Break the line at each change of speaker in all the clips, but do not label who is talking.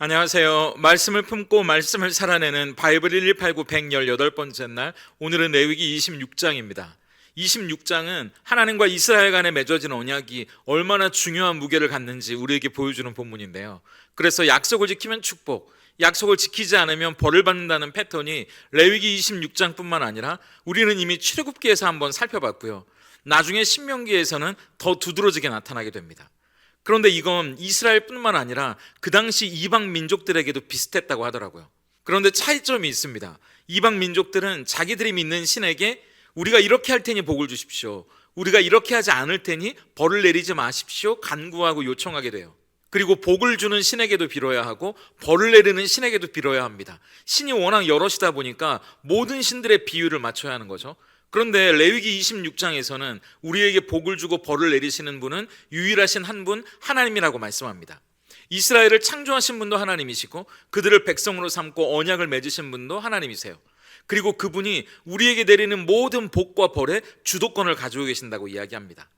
안녕하세요. 말씀을 품고 말씀을 살아내는 바이블 1189 118번째 날, 오늘은 레위기 26장입니다. 26장은 하나님과 이스라엘 간에 맺어진 언약이 얼마나 중요한 무게를 갖는지 우리에게 보여주는 본문인데요. 그래서 약속을 지키면 축복, 약속을 지키지 않으면 벌을 받는다는 패턴이 레위기 26장뿐만 아니라 우리는 이미 출애굽기에서 한번 살펴봤고요. 나중에 신명기에서는 더 두드러지게 나타나게 됩니다. 그런데 이건 이스라엘뿐만 아니라 그 당시 이방 민족들에게도 비슷했다고 하더라고요. 그런데 차이점이 있습니다. 이방 민족들은 자기들이 믿는 신에게 우리가 이렇게 할 테니 복을 주십시오, 우리가 이렇게 하지 않을 테니 벌을 내리지 마십시오 간구하고 요청하게 돼요. 그리고 복을 주는 신에게도 빌어야 하고 벌을 내리는 신에게도 빌어야 합니다. 신이 워낙 여럿이다 보니까 모든 신들의 비율을 맞춰야 하는 거죠. 그런데 레위기 26장에서는 우리에게 복을 주고 벌을 내리시는 분은 유일하신 한 분, 하나님이라고 말씀합니다. 이스라엘을 창조하신 분도 하나님이시고 그들을 백성으로 삼고 언약을 맺으신 분도 하나님이세요. 그리고 그분이 우리에게 내리는 모든 복과 벌의 주도권을 가지고 계신다고 이야기합니다.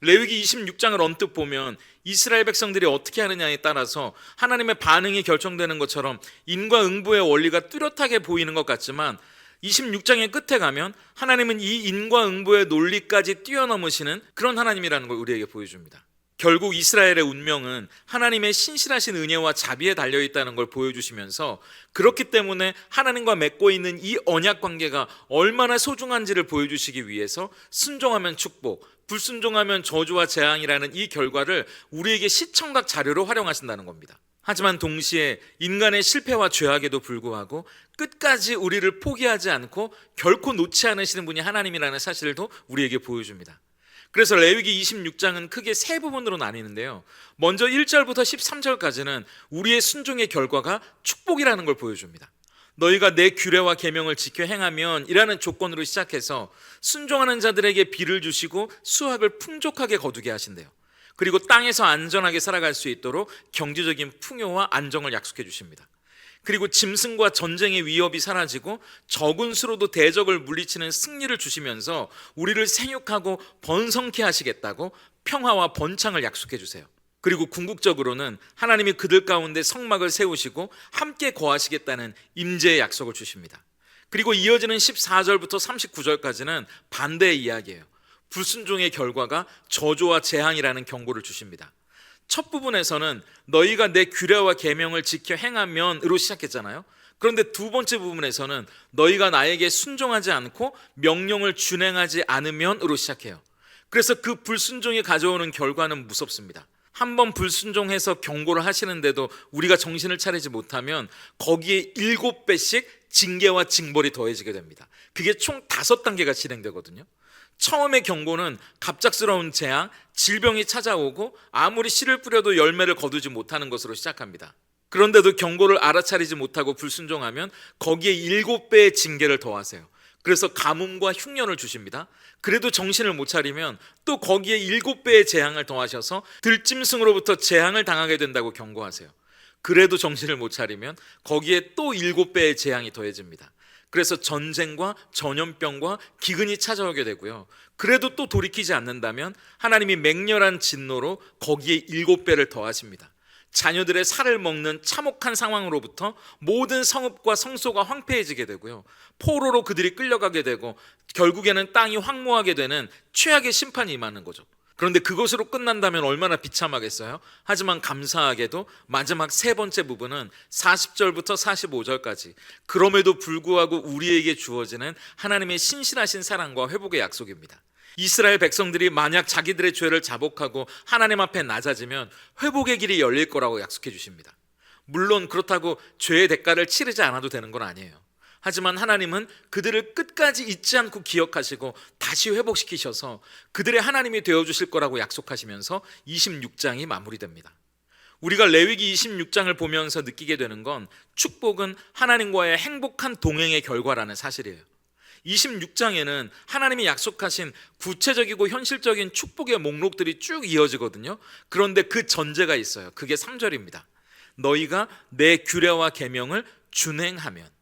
레위기 26장을 언뜻 보면 이스라엘 백성들이 어떻게 하느냐에 따라서 하나님의 반응이 결정되는 것처럼 인과응보의 원리가 뚜렷하게 보이는 것 같지만 26장의 끝에 가면 하나님은 이 인과응보의 논리까지 뛰어넘으시는 그런 하나님이라는 걸 우리에게 보여줍니다. 결국 이스라엘의 운명은 하나님의 신실하신 은혜와 자비에 달려있다는 걸 보여주시면서 그렇기 때문에 하나님과 맺고 있는 이 언약 관계가 얼마나 소중한지를 보여주시기 위해서 순종하면 축복, 불순종하면 저주와 재앙이라는 이 결과를 우리에게 시청각 자료로 활용하신다는 겁니다. 하지만 동시에 인간의 실패와 죄악에도 불구하고 끝까지 우리를 포기하지 않고 결코 놓지 않으시는 분이 하나님이라는 사실도 우리에게 보여줍니다. 그래서 레위기 26장은 크게 세 부분으로 나뉘는데요. 먼저 1절부터 13절까지는 우리의 순종의 결과가 축복이라는 걸 보여줍니다. 너희가 내 규례와 계명을 지켜 행하면 이라는 조건으로 시작해서 순종하는 자들에게 비를 주시고 수확을 풍족하게 거두게 하신대요. 그리고 땅에서 안전하게 살아갈 수 있도록 경제적인 풍요와 안정을 약속해 주십니다. 그리고 짐승과 전쟁의 위협이 사라지고 적은 수로도 대적을 물리치는 승리를 주시면서 우리를 생육하고 번성케 하시겠다고 평화와 번창을 약속해 주세요. 그리고 궁극적으로는 하나님이 그들 가운데 성막을 세우시고 함께 거하시겠다는 임재의 약속을 주십니다. 그리고 이어지는 14절부터 39절까지는 반대의 이야기예요. 불순종의 결과가 저주와 재앙이라는 경고를 주십니다. 첫 부분에서는 너희가 내 규례와 계명을 지켜 행하면으로 시작했잖아요. 그런데 두 번째 부분에서는 너희가 나에게 순종하지 않고 명령을 준행하지 않으면으로 시작해요. 그래서 그 불순종이 가져오는 결과는 무섭습니다. 한번 불순종해서 경고를 하시는데도 우리가 정신을 차리지 못하면 거기에 7배씩 징계와 징벌이 더해지게 됩니다. 그게 총 5단계가 진행되거든요. 처음의 경고는 갑작스러운 재앙, 질병이 찾아오고 아무리 씨를 뿌려도 열매를 거두지 못하는 것으로 시작합니다. 그런데도 경고를 알아차리지 못하고 불순종하면 거기에 7배의 징계를 더하세요. 그래서 가뭄과 흉년을 주십니다. 그래도 정신을 못 차리면 또 거기에 7배의 재앙을 더하셔서 들짐승으로부터 재앙을 당하게 된다고 경고하세요. 그래도 정신을 못 차리면 거기에 또 7배의 재앙이 더해집니다. 그래서 전쟁과 전염병과 기근이 찾아오게 되고요. 그래도 또 돌이키지 않는다면 하나님이 맹렬한 진노로 거기에 7배를 더하십니다. 자녀들의 살을 먹는 참혹한 상황으로부터 모든 성읍과 성소가 황폐해지게 되고요. 포로로 그들이 끌려가게 되고 결국에는 땅이 황무하게 되는 최악의 심판이 임하는 거죠. 그런데 그것으로 끝난다면 얼마나 비참하겠어요? 하지만 감사하게도 마지막 세 번째 부분은 40절부터 45절까지 그럼에도 불구하고 우리에게 주어지는 하나님의 신실하신 사랑과 회복의 약속입니다. 이스라엘 백성들이 만약 자기들의 죄를 자복하고 하나님 앞에 낮아지면 회복의 길이 열릴 거라고 약속해 주십니다. 물론 그렇다고 죄의 대가를 치르지 않아도 되는 건 아니에요. 하지만 하나님은 그들을 끝까지 잊지 않고 기억하시고 다시 회복시키셔서 그들의 하나님이 되어주실 거라고 약속하시면서 26장이 마무리됩니다. 우리가 레위기 26장을 보면서 느끼게 되는 건 축복은 하나님과의 행복한 동행의 결과라는 사실이에요. 26장에는 하나님이 약속하신 구체적이고 현실적인 축복의 목록들이 쭉 이어지거든요. 그런데 그 전제가 있어요. 그게 3절입니다. 너희가 내 규례와 계명을 준행하면,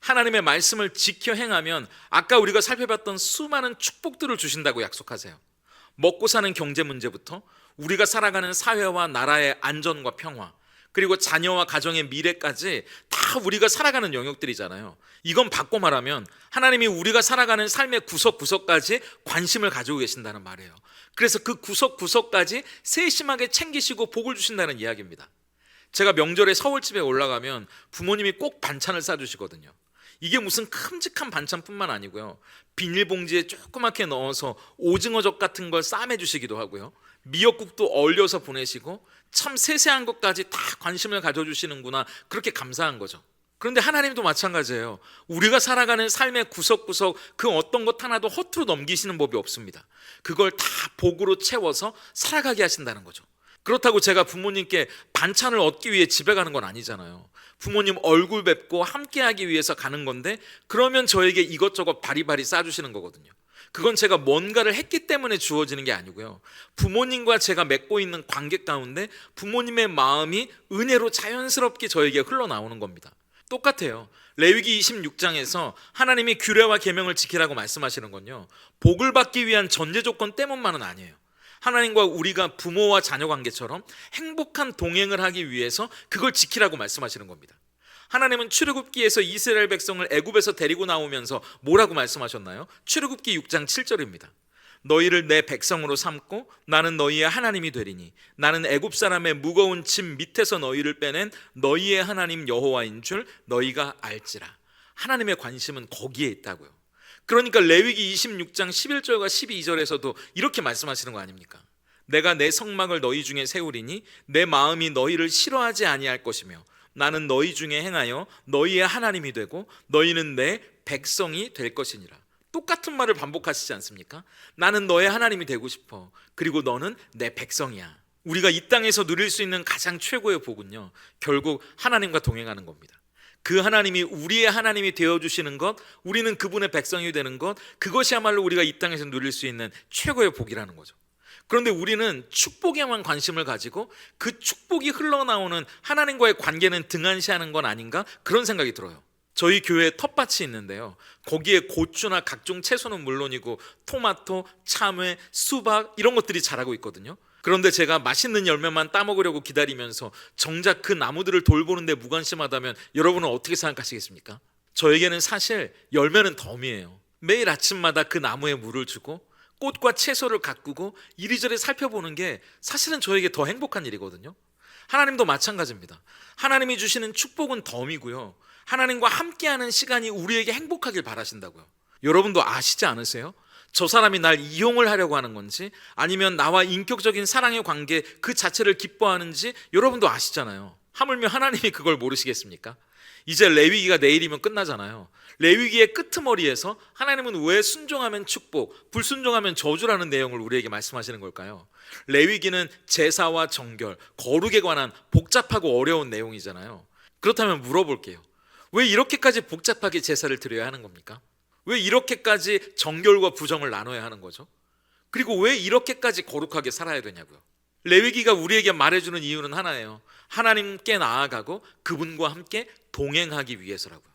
하나님의 말씀을 지켜 행하면 아까 우리가 살펴봤던 수많은 축복들을 주신다고 약속하세요. 먹고 사는 경제 문제부터 우리가 살아가는 사회와 나라의 안전과 평화, 그리고 자녀와 가정의 미래까지 다 우리가 살아가는 영역들이잖아요. 이건 바꿔 말하면 하나님이 우리가 살아가는 삶의 구석구석까지 관심을 가지고 계신다는 말이에요. 그래서 그 구석구석까지 세심하게 챙기시고 복을 주신다는 이야기입니다. 제가 명절에 서울집에 올라가면 부모님이 꼭 반찬을 싸주시거든요. 이게 무슨 큼직한 반찬뿐만 아니고요, 비닐봉지에 조그맣게 넣어서 오징어젓 같은 걸 싸매 주시기도 하고요, 미역국도 얼려서 보내시고 참 세세한 것까지 다 관심을 가져주시는구나, 그렇게 감사한 거죠. 그런데 하나님도 마찬가지예요. 우리가 살아가는 삶의 구석구석 그 어떤 것 하나도 허투루 넘기시는 법이 없습니다. 그걸 다 복으로 채워서 살아가게 하신다는 거죠. 그렇다고 제가 부모님께 반찬을 얻기 위해 집에 가는 건 아니잖아요. 부모님 얼굴 뵙고 함께하기 위해서 가는 건데, 그러면 저에게 이것저것 바리바리 싸주시는 거거든요. 그건 제가 뭔가를 했기 때문에 주어지는 게 아니고요, 부모님과 제가 맺고 있는 관계 가운데 부모님의 마음이 은혜로 자연스럽게 저에게 흘러나오는 겁니다. 똑같아요. 레위기 26장에서 하나님이 규례와 계명을 지키라고 말씀하시는 건요, 복을 받기 위한 전제 조건 때문만은 아니에요. 하나님과 우리가 부모와 자녀 관계처럼 행복한 동행을 하기 위해서 그걸 지키라고 말씀하시는 겁니다. 하나님은 출애굽기에서 이스라엘 백성을 애굽에서 데리고 나오면서 뭐라고 말씀하셨나요? 출애굽기 6장 7절입니다. 너희를 내 백성으로 삼고 나는 너희의 하나님이 되리니 나는 애굽 사람의 무거운 짐 밑에서 너희를 빼낸 너희의 하나님 여호와인 줄 너희가 알지라. 하나님의 관심은 거기에 있다고요. 그러니까 레위기 26장 11절과 12절에서도 이렇게 말씀하시는 거 아닙니까? 내가 내 성막을 너희 중에 세우리니 내 마음이 너희를 싫어하지 아니할 것이며 나는 너희 중에 행하여 너희의 하나님이 되고 너희는 내 백성이 될 것이니라. 똑같은 말을 반복하시지 않습니까? 나는 너의 하나님이 되고 싶어. 그리고 너는 내 백성이야. 우리가 이 땅에서 누릴 수 있는 가장 최고의 복은요, 결국 하나님과 동행하는 겁니다. 그 하나님이 우리의 하나님이 되어주시는 것, 우리는 그분의 백성이 되는 것, 그것이야말로 우리가 이 땅에서 누릴 수 있는 최고의 복이라는 거죠. 그런데 우리는 축복에만 관심을 가지고 그 축복이 흘러나오는 하나님과의 관계는 등한시하는 건 아닌가, 그런 생각이 들어요. 저희 교회에 텃밭이 있는데요, 거기에 고추나 각종 채소는 물론이고 토마토, 참외, 수박 이런 것들이 자라고 있거든요. 그런데 제가 맛있는 열매만 따먹으려고 기다리면서 정작 그 나무들을 돌보는데 무관심하다면 여러분은 어떻게 생각하시겠습니까? 저에게는 사실 열매는 덤이에요. 매일 아침마다 그 나무에 물을 주고 꽃과 채소를 가꾸고 이리저리 살펴보는 게 사실은 저에게 더 행복한 일이거든요. 하나님도 마찬가지입니다. 하나님이 주시는 축복은 덤이고요, 하나님과 함께하는 시간이 우리에게 행복하길 바라신다고요. 여러분도 아시지 않으세요? 저 사람이 날 이용을 하려고 하는 건지 아니면 나와 인격적인 사랑의 관계 그 자체를 기뻐하는지 여러분도 아시잖아요. 하물며 하나님이 그걸 모르시겠습니까? 이제 레위기가 내일이면 끝나잖아요. 레위기의 끄트머리에서 하나님은 왜 순종하면 축복, 불순종하면 저주라는 내용을 우리에게 말씀하시는 걸까요? 레위기는 제사와 정결, 거룩에 관한 복잡하고 어려운 내용이잖아요. 그렇다면 물어볼게요. 왜 이렇게까지 복잡하게 제사를 드려야 하는 겁니까? 왜 이렇게까지 정결과 부정을 나눠야 하는 거죠? 그리고 왜 이렇게까지 거룩하게 살아야 되냐고요? 레위기가 우리에게 말해주는 이유는 하나예요. 하나님께 나아가고 그분과 함께 동행하기 위해서라고요.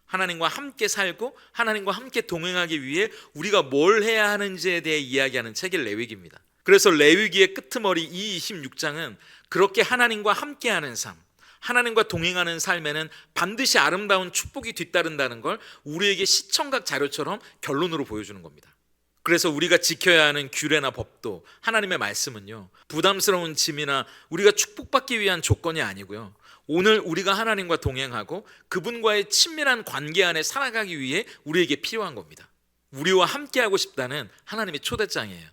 하나님과 함께 살고 하나님과 함께 동행하기 위해 우리가 뭘 해야 하는지에 대해 이야기하는 책이 레위기입니다. 그래서 레위기의 끄트머리 이 26장은 그렇게 하나님과 함께하는 삶, 하나님과 동행하는 삶에는 반드시 아름다운 축복이 뒤따른다는 걸 우리에게 시청각 자료처럼 결론으로 보여주는 겁니다. 그래서 우리가 지켜야 하는 규례나 법도, 하나님의 말씀은요, 부담스러운 짐이나 우리가 축복받기 위한 조건이 아니고요, 오늘 우리가 하나님과 동행하고 그분과의 친밀한 관계 안에 살아가기 위해 우리에게 필요한 겁니다. 우리와 함께하고 싶다는 하나님의 초대장이에요.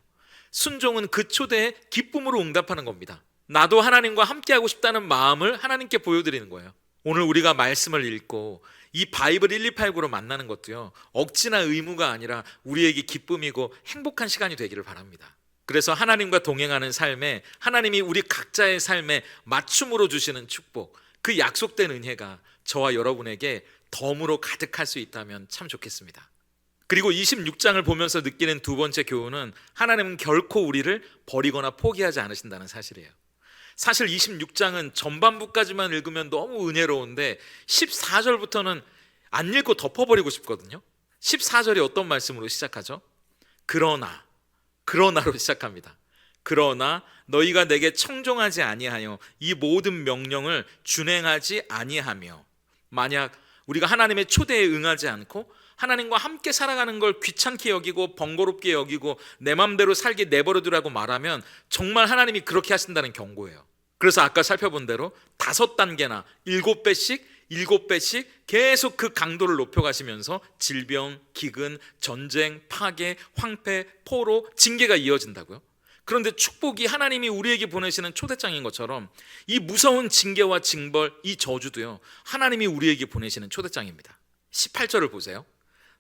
순종은 그 초대에 기쁨으로 응답하는 겁니다. 나도 하나님과 함께하고 싶다는 마음을 하나님께 보여드리는 거예요. 오늘 우리가 말씀을 읽고 이 바이블 1289로 만나는 것도요, 억지나 의무가 아니라 우리에게 기쁨이고 행복한 시간이 되기를 바랍니다. 그래서 하나님과 동행하는 삶에 하나님이 우리 각자의 삶에 맞춤으로 주시는 축복, 그 약속된 은혜가 저와 여러분에게 덤으로 가득할 수 있다면 참 좋겠습니다. 그리고 26장을 보면서 느끼는 두 번째 교훈은 하나님은 결코 우리를 버리거나 포기하지 않으신다는 사실이에요. 사실 26장은 전반부까지만 읽으면 너무 은혜로운데 14절부터는 안 읽고 덮어버리고 싶거든요. 14절이 어떤 말씀으로 시작하죠? 그러나로 시작합니다. 그러나 너희가 내게 청종하지 아니하여 이 모든 명령을 준행하지 아니하며. 만약 우리가 하나님의 초대에 응하지 않고 하나님과 함께 살아가는 걸 귀찮게 여기고 번거롭게 여기고 내 맘대로 살게 내버려두라고 말하면 정말 하나님이 그렇게 하신다는 경고예요. 그래서 아까 살펴본 대로 5단계나 7배씩 계속 그 강도를 높여가시면서 질병, 기근, 전쟁, 파괴, 황폐, 포로, 징계가 이어진다고요. 그런데 축복이 하나님이 우리에게 보내시는 초대장인 것처럼 이 무서운 징계와 징벌, 이 저주도요, 하나님이 우리에게 보내시는 초대장입니다. 18절을 보세요.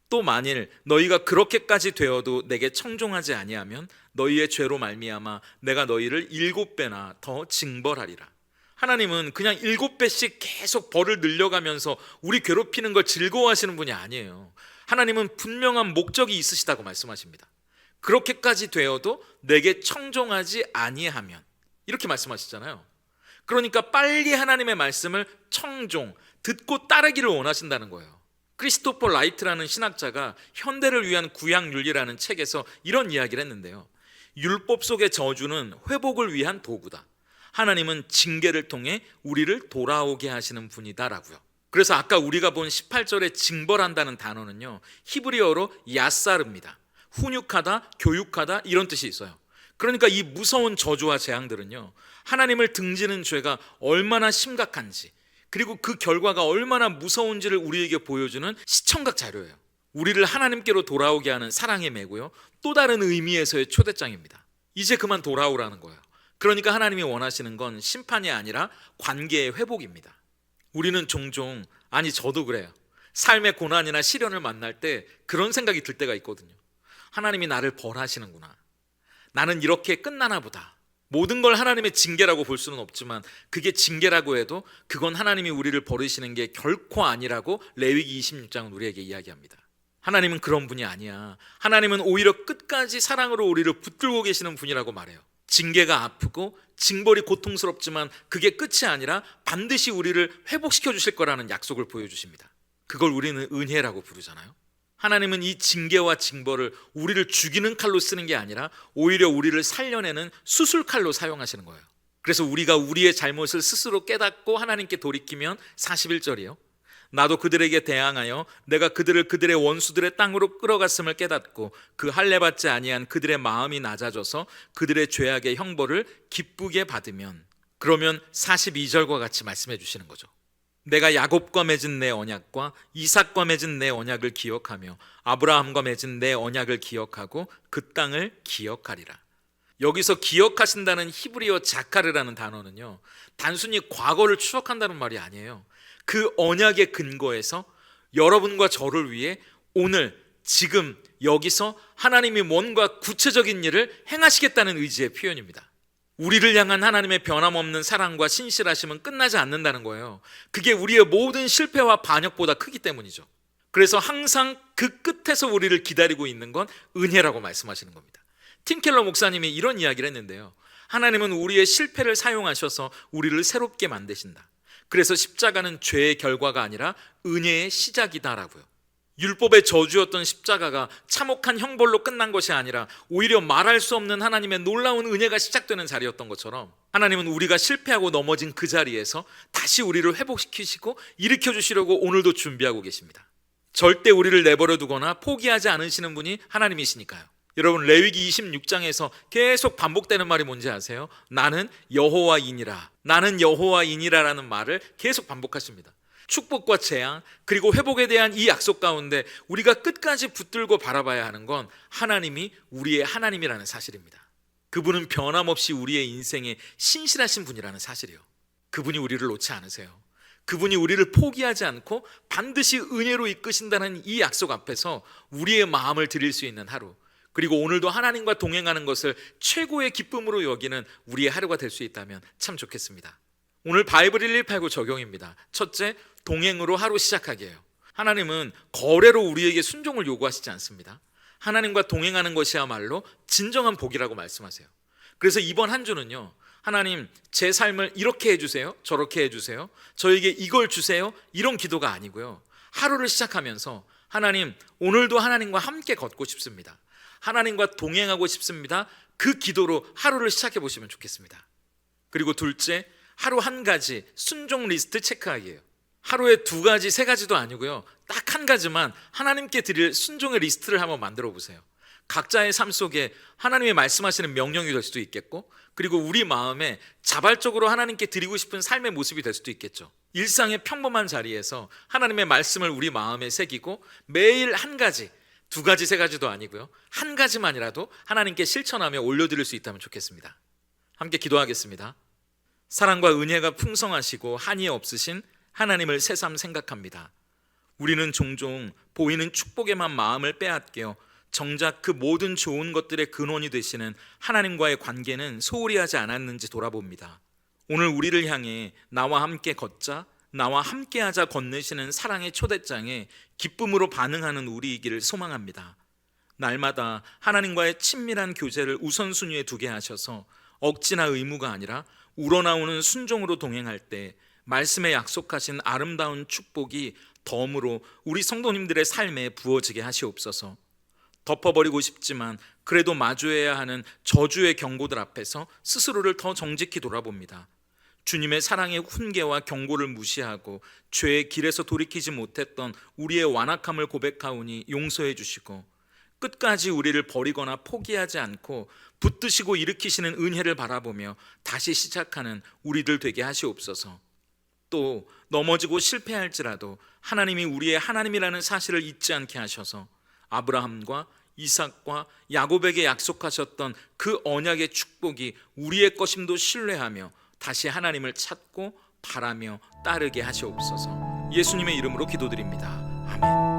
또 만일 너희가 그렇게까지 되어도 내게 청종하지 아니하면 너희의 죄로 말미암아 내가 너희를 7배나 더 징벌하리라. 하나님은 그냥 7배씩 계속 벌을 늘려가면서 우리 괴롭히는 걸 즐거워하시는 분이 아니에요. 하나님은 분명한 목적이 있으시다고 말씀하십니다. 그렇게까지 되어도 내게 청종하지 아니하면, 이렇게 말씀하시잖아요. 그러니까 빨리 하나님의 말씀을 청종, 듣고 따르기를 원하신다는 거예요. 크리스토퍼 라이트라는 신학자가 현대를 위한 구약윤리라는 책에서 이런 이야기를 했는데요. 율법 속의 저주는 회복을 위한 도구다. 하나님은 징계를 통해 우리를 돌아오게 하시는 분이다라고요. 그래서 아까 우리가 본 18절에 징벌한다는 단어는요, 히브리어로 야사르입니다. 훈육하다, 교육하다, 이런 뜻이 있어요. 그러니까 이 무서운 저주와 재앙들은요, 하나님을 등지는 죄가 얼마나 심각한지, 그리고 그 결과가 얼마나 무서운지를 우리에게 보여주는 시청각 자료예요. 우리를 하나님께로 돌아오게 하는 사랑의 매고요, 또 다른 의미에서의 초대장입니다. 이제 그만 돌아오라는 거예요. 그러니까 하나님이 원하시는 건 심판이 아니라 관계의 회복입니다. 우리는 종종, 아니 저도 그래요, 삶의 고난이나 시련을 만날 때 그런 생각이 들 때가 있거든요. 하나님이 나를 벌하시는구나, 나는 이렇게 끝나나 보다. 모든 걸 하나님의 징계라고 볼 수는 없지만 그게 징계라고 해도 그건 하나님이 우리를 버리시는 게 결코 아니라고 레위기 26장은 우리에게 이야기합니다. 하나님은 그런 분이 아니야. 하나님은 오히려 끝까지 사랑으로 우리를 붙들고 계시는 분이라고 말해요. 징계가 아프고 징벌이 고통스럽지만 그게 끝이 아니라 반드시 우리를 회복시켜 주실 거라는 약속을 보여주십니다. 그걸 우리는 은혜라고 부르잖아요. 하나님은 이 징계와 징벌을 우리를 죽이는 칼로 쓰는 게 아니라 오히려 우리를 살려내는 수술칼로 사용하시는 거예요. 그래서 우리가 우리의 잘못을 스스로 깨닫고 하나님께 돌이키면 41절이요, 나도 그들에게 대항하여 내가 그들을 그들의 원수들의 땅으로 끌어갔음을 깨닫고 그 할례받지 아니한 그들의 마음이 낮아져서 그들의 죄악의 형벌을 기쁘게 받으면, 그러면 42절과 같이 말씀해 주시는 거죠. 내가 야곱과 맺은 내 언약과 이삭과 맺은 내 언약을 기억하며 아브라함과 맺은 내 언약을 기억하고 그 땅을 기억하리라. 여기서 기억하신다는 히브리어 자카르라는 단어는요, 단순히 과거를 추억한다는 말이 아니에요. 그 언약의 근거에서 여러분과 저를 위해 오늘 지금 여기서 하나님이 뭔가 구체적인 일을 행하시겠다는 의지의 표현입니다. 우리를 향한 하나님의 변함없는 사랑과 신실하심은 끝나지 않는다는 거예요. 그게 우리의 모든 실패와 반역보다 크기 때문이죠. 그래서 항상 그 끝에서 우리를 기다리고 있는 건 은혜라고 말씀하시는 겁니다. 팀켈러 목사님이 이런 이야기를 했는데요, 하나님은 우리의 실패를 사용하셔서 우리를 새롭게 만드신다. 그래서 십자가는 죄의 결과가 아니라 은혜의 시작이다라고요. 율법의 저주였던 십자가가 참혹한 형벌로 끝난 것이 아니라 오히려 말할 수 없는 하나님의 놀라운 은혜가 시작되는 자리였던 것처럼, 하나님은 우리가 실패하고 넘어진 그 자리에서 다시 우리를 회복시키시고 일으켜 주시려고 오늘도 준비하고 계십니다. 절대 우리를 내버려 두거나 포기하지 않으시는 분이 하나님이시니까요. 여러분, 레위기 26장에서 계속 반복되는 말이 뭔지 아세요? 나는 여호와이니라, 나는 여호와이니라라는 말을 계속 반복하십니다. 축복과 재앙, 그리고 회복에 대한 이 약속 가운데 우리가 끝까지 붙들고 바라봐야 하는 건 하나님이 우리의 하나님이라는 사실입니다. 그분은 변함없이 우리의 인생에 신실하신 분이라는 사실이요, 그분이 우리를 놓지 않으세요. 그분이 우리를 포기하지 않고 반드시 은혜로 이끄신다는 이 약속 앞에서 우리의 마음을 드릴 수 있는 하루, 그리고 오늘도 하나님과 동행하는 것을 최고의 기쁨으로 여기는 우리의 하루가 될 수 있다면 참 좋겠습니다. 오늘 바이블 1189 적용입니다. 첫째, 동행으로 하루 시작하기예요. 하나님은 거래로 우리에게 순종을 요구하시지 않습니다. 하나님과 동행하는 것이야말로 진정한 복이라고 말씀하세요. 그래서 이번 한 주는요, 하나님 제 삶을 이렇게 해주세요, 저렇게 해주세요, 저에게 이걸 주세요, 이런 기도가 아니고요, 하루를 시작하면서 하나님 오늘도 하나님과 함께 걷고 싶습니다, 하나님과 동행하고 싶습니다, 그 기도로 하루를 시작해 보시면 좋겠습니다. 그리고 둘째, 하루 한 가지 순종 리스트 체크하기예요. 하루에 2가지, 3가지도 아니고요, 딱 한 가지만 하나님께 드릴 순종의 리스트를 한번 만들어 보세요. 각자의 삶 속에 하나님의 말씀하시는 명령이 될 수도 있겠고, 그리고 우리 마음에 자발적으로 하나님께 드리고 싶은 삶의 모습이 될 수도 있겠죠. 일상의 평범한 자리에서 하나님의 말씀을 우리 마음에 새기고 매일 한 가지, 2가지, 3가지도 아니고요, 한 가지만이라도 하나님께 실천하며 올려드릴 수 있다면 좋겠습니다. 함께 기도하겠습니다. 사랑과 은혜가 풍성하시고 한이 없으신 하나님을 새삼 생각합니다. 우리는 종종 보이는 축복에만 마음을 빼앗겨 정작 그 모든 좋은 것들의 근원이 되시는 하나님과의 관계는 소홀히 하지 않았는지 돌아봅니다. 오늘 우리를 향해 나와 함께 걷자, 나와 함께하자 건네시는 사랑의 초대장에 기쁨으로 반응하는 우리이기를 소망합니다. 날마다 하나님과의 친밀한 교제를 우선순위에 두게 하셔서 억지나 의무가 아니라 우러나오는 순종으로 동행할 때 말씀에 약속하신 아름다운 축복이 덤으로 우리 성도님들의 삶에 부어지게 하시옵소서. 덮어버리고 싶지만 그래도 마주해야 하는 저주의 경고들 앞에서 스스로를 더 정직히 돌아봅니다. 주님의 사랑의 훈계와 경고를 무시하고 죄의 길에서 돌이키지 못했던 우리의 완악함을 고백하오니 용서해 주시고, 끝까지 우리를 버리거나 포기하지 않고 붙드시고 일으키시는 은혜를 바라보며 다시 시작하는 우리들 되게 하시옵소서. 또 넘어지고 실패할지라도 하나님이 우리의 하나님이라는 사실을 잊지 않게 하셔서 아브라함과 이삭과 야곱에게 약속하셨던 그 언약의 축복이 우리의 것임도 신뢰하며 다시 하나님을 찾고 바라며 따르게 하시옵소서. 예수님의 이름으로 기도드립니다. 아멘.